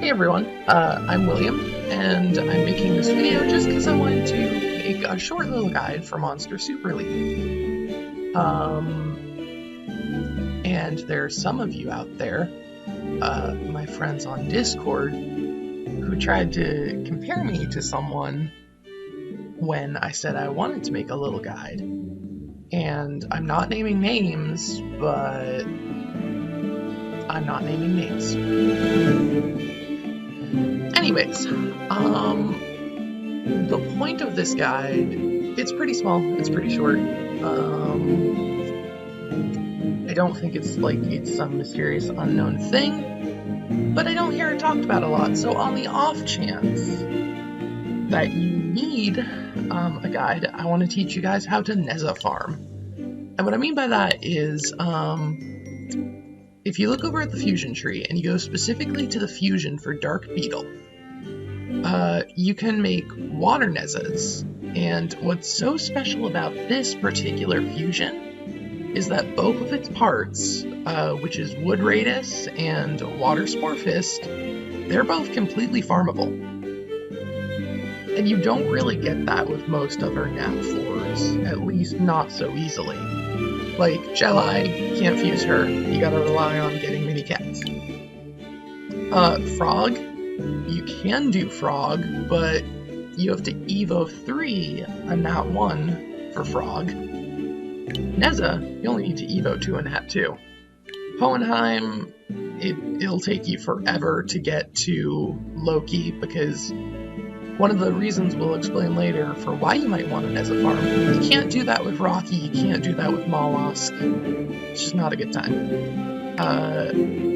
Hey everyone, I'm William, and I'm making this video just because I wanted to make a short little guide for Monster Super League. And there's some of you out there, my friends on Discord, who tried to compare me to someone when I said I wanted to make a little guide. And I'm not naming names, but I'm not naming names. Anyways, the point of this guide, it's pretty small, it's pretty short. I don't think it's like it's some mysterious unknown thing, but I don't hear it talked about a lot. So on the off chance that you need a guide, I want to teach you guys how to Nehza farm. And what I mean by that is, if you look over at the fusion tree and you go specifically to the fusion for Dark Beetle, you can make water Nehzas. And what's so special about this particular fusion is that both of its parts, which is Wood Radius and Water Spore Fist, they're both completely farmable. And you don't really get that with most other Nat 4s, at least not so easily. Like, Jelly, can't fuse her, you gotta rely on getting mini cats. Frog, you can do Frog, but you have to Evo 3 a Nat 1 for Frog. Nehza, you only need to Evo 2 a Nat 2. Hohenheim, it'll take you forever to get to Loki, because one of the reasons we'll explain later for why you might want a Nehza farm, you can't do that with Rocky, you can't do that with Mollusk. It's just not a good time.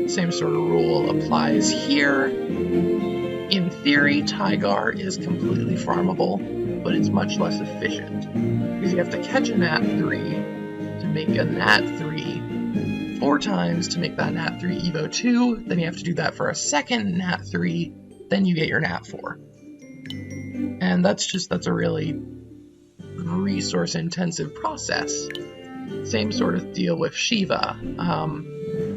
Same sort of rule applies here. In theory, Tygar is completely farmable, but it's much less efficient, because you have to catch a Nat 3 to make a Nat 3 4 times to make that Nat 3 Evo 2, then you have to do that for a second Nat 3, then you get your Nat 4. And that's a really resource-intensive process. Same sort of deal with Shiva.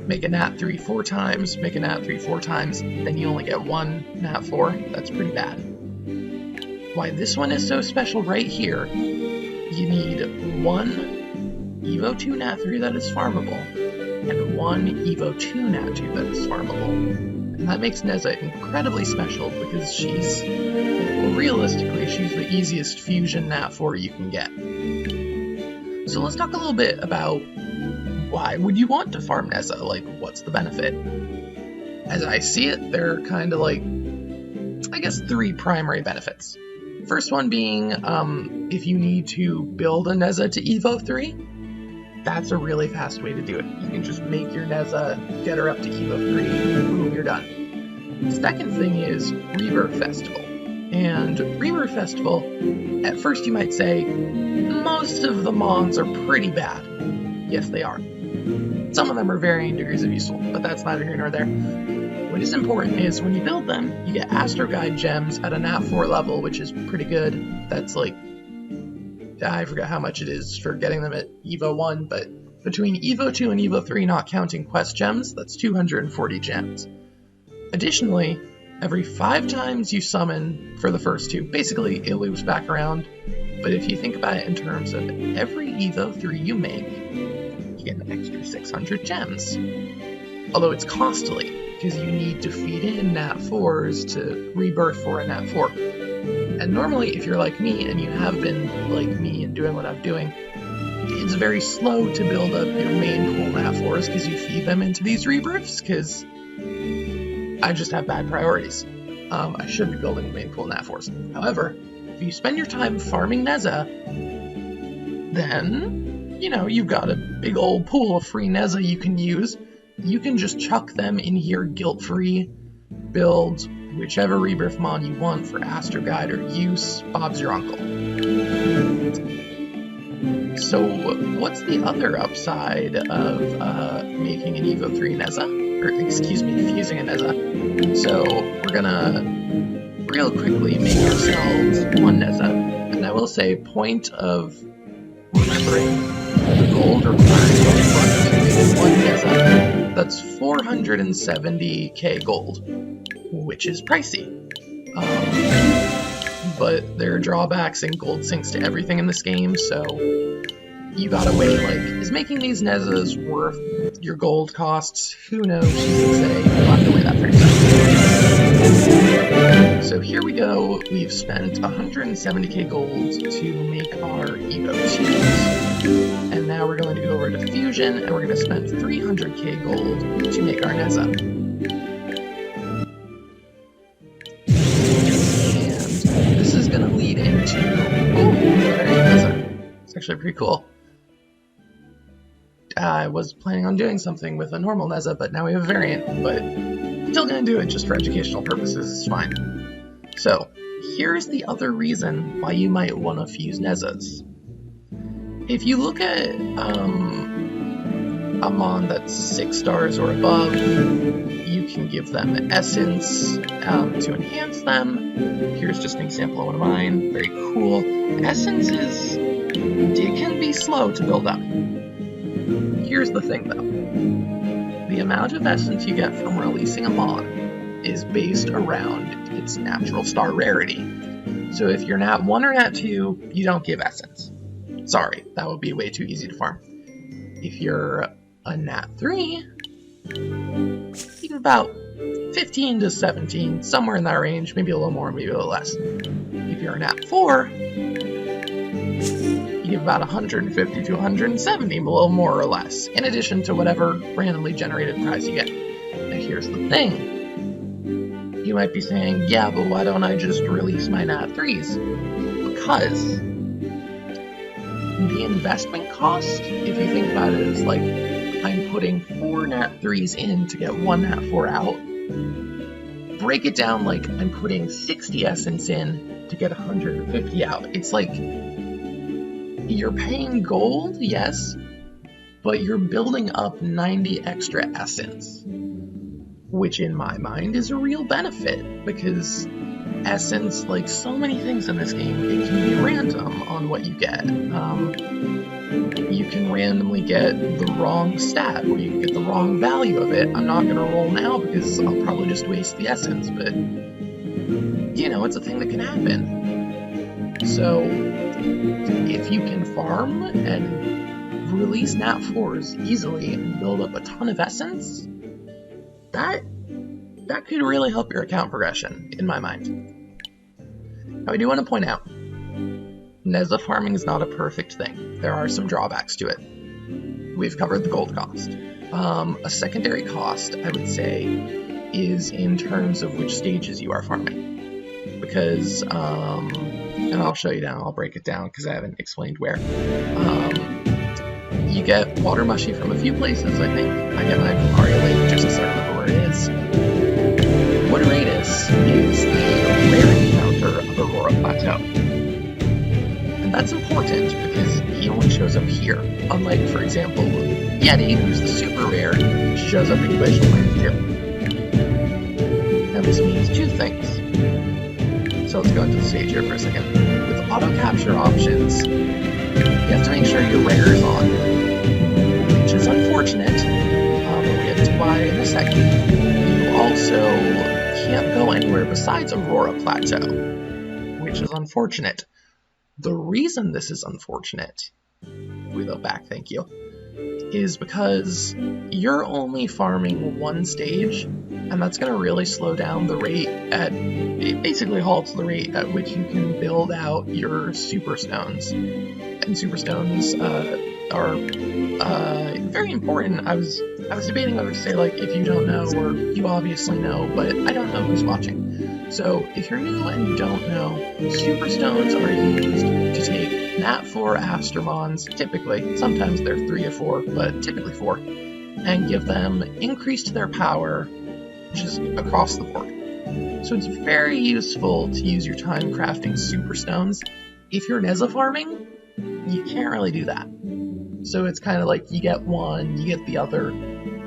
Make a Nat 3 4 times, make a Nat 3 4 times, then you only get one Nat 4. That's pretty bad. Why this one is so special right here, you need one Evo 2 Nat 3 that is farmable, and one Evo 2 Nat 2 that is farmable. And that makes Nehza incredibly special because she's, well, realistically, she's the easiest fusion Nat 4 you can get. So let's talk a little bit about why would you want to farm Nehza? Like, what's the benefit? As I see it, there are kind of like, I guess, 3 primary benefits. First one being, if you need to build a Nehza to Evo 3, that's a really fast way to do it. You can just make your Nehza, get her up to Evo 3, boom, you're done. The second thing is Rebirth Festival. And Rebirth Festival, at first you might say, most of the Mons are pretty bad. Yes, they are. Some of them are varying degrees of useful, but that's neither here nor there. What is important is when you build them, you get Astro Guide gems at a Nat 4 level, which is pretty good. That's like, I forgot how much it is for getting them at Evo 1, but between Evo 2 and Evo 3, not counting quest gems, that's 240 gems. Additionally, every 5 times you summon for the first 2, basically it loops back around, but if you think about it in terms of every Evo 3 you make, you get an extra 600 gems. Although it's costly, because you need to feed in Nat 4s to rebirth for a Nat 4. And normally, if you're like me, and you have been like me and doing what I'm doing, it's very slow to build up your main pool Nat 4s because you feed them into these rebirths, because I just have bad priorities. I should be building a main pool Nat 4s. However, if you spend your time farming Nehza, then, you know, you've got a big old pool of free Nehza you can use. You can just chuck them in here guilt-free, build whichever rebirth mon you want for Astro Guide or use. Bob's your uncle. So what's the other upside of making an Evo 3 Nehza? Or, excuse me, fusing a Nehza. So we're gonna real quickly make ourselves one Nehza. And I will say, point of remembering the gold required to make one Nehza, that's 470k gold. which is pricey. But there are drawbacks and gold sinks to everything in this game, so you gotta weigh, like, is making these Nehzas worth your gold costs? Who knows, you can say. You'll have to weigh that for yourself. So here we go. We've spent 170k gold to make our Evo 2s. And now we're going to go over to Fusion, and we're going to spend 300k gold to make our Nehza. And this is going to lead into... Oh, Nehza. It's actually pretty cool. I was planning on doing something with a normal Nehza, but now we have a variant, but still gonna do it just for educational purposes, it's fine. So, here's the other reason why you might want to fuse Nehzas. If you look at a mon that's 6 stars or above, you can give them Essence to enhance them. Here's just an example of one of mine, very cool. Essences, it can be slow to build up. Here's the thing though, the amount of essence you get from releasing a mon is based around its natural star rarity. So if you're Nat 1 or Nat 2, you don't give essence. Sorry, that would be way too easy to farm. If you're a Nat 3, you get about 15 to 17, somewhere in that range, maybe a little more, maybe a little less. If you're a Nat 4, you give about 150 to 170, a little more or less, in addition to whatever randomly generated prize you get. Now here's the thing. You might be saying, yeah, but why don't I just release my Nat 3s? Because the investment cost, if you think about it as like, I'm putting 4 Nat 3s in to get 1 Nat 4 out, break it down like I'm putting 60 essence in to get 150 out. It's like, you're paying gold, yes, but you're building up 90 extra essence, which in my mind is a real benefit, because essence, like so many things in this game, it can be random on what you get. You can randomly get the wrong stat, or you can get the wrong value of it. I'm not going to roll now because I'll probably just waste the essence, but, you know, it's a thing that can happen. So, if you can farm and release Nat 4s easily and build up a ton of essence, that could really help your account progression, in my mind. Now, I do want to point out, Nehza farming is not a perfect thing. There are some drawbacks to it. We've covered the gold cost. A secondary cost, I would say, is in terms of which stages you are farming. Because, and I'll show you down, I'll break it down because I haven't explained where. You get water mushy from a few places, I think. I get mine from Aria Lake, just so I remember where it is. What Radius is the rare encounter of Aurora Plateau. And that's important because he only shows up here. Unlike, for example, Yeti, who's the super rare, shows up in Glacial Land too. Now this means two things. So let's go into the stage here for a second. With auto capture options, you have to make sure your rare is on, which is unfortunate. We'll get to why in a second. You also can't go anywhere besides Aurora Plateau, which is unfortunate. The reason this is unfortunate, we go back, thank you, is because you're only farming one stage, and that's going to really slow down the rate at, it basically halts the rate at which you can build out your super stones. And super stones are very important. I was debating whether to say, like, if you don't know, or you obviously know, but I don't know who's watching. So if you're new and you don't know, super stones are used to take Nat 4 astromons, typically, sometimes they're 3 or 4, but typically 4, and give them increase to their power just across the board. So it's very useful to use your time crafting super stones. If you're Nehza farming, you can't really do that. So it's kind of like you get one, you get the other.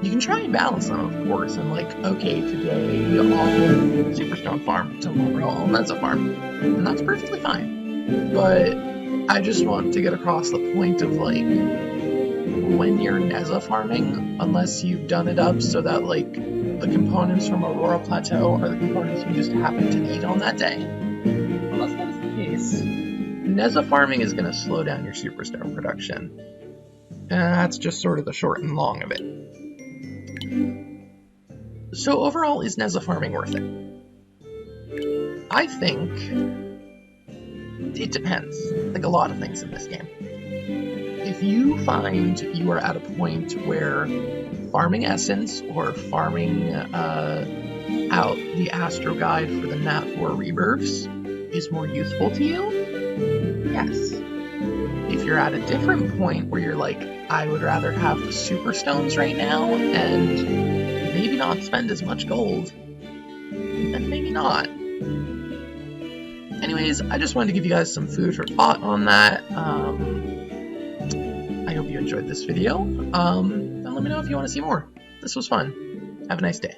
You can try and balance them, of course, and like, okay, today I'll go Superstone farm, tomorrow I'll Nehza farm, and that's perfectly fine. But I just want to get across the point of, like, when you're Nehza farming, unless you've done it up so that, like, the components from Aurora Plateau are the components you just happen to need on that day. Unless that's the case, Nehza farming is going to slow down your superstar production. And that's just sort of the short and long of it. So overall, is Nehza farming worth it? I think it depends, like a lot of things in this game. If you find you are at a point where farming essence or farming out the Astro Guide for the Nat 4 rebirths is more useful to you, yes. If you're at a different point where you're like, I would rather have the super stones right now and maybe not spend as much gold, then maybe not. Anyways, I just wanted to give you guys some food for thought on that. I hope you enjoyed this video, and let me know if you want to see more. This was fun. Have a nice day.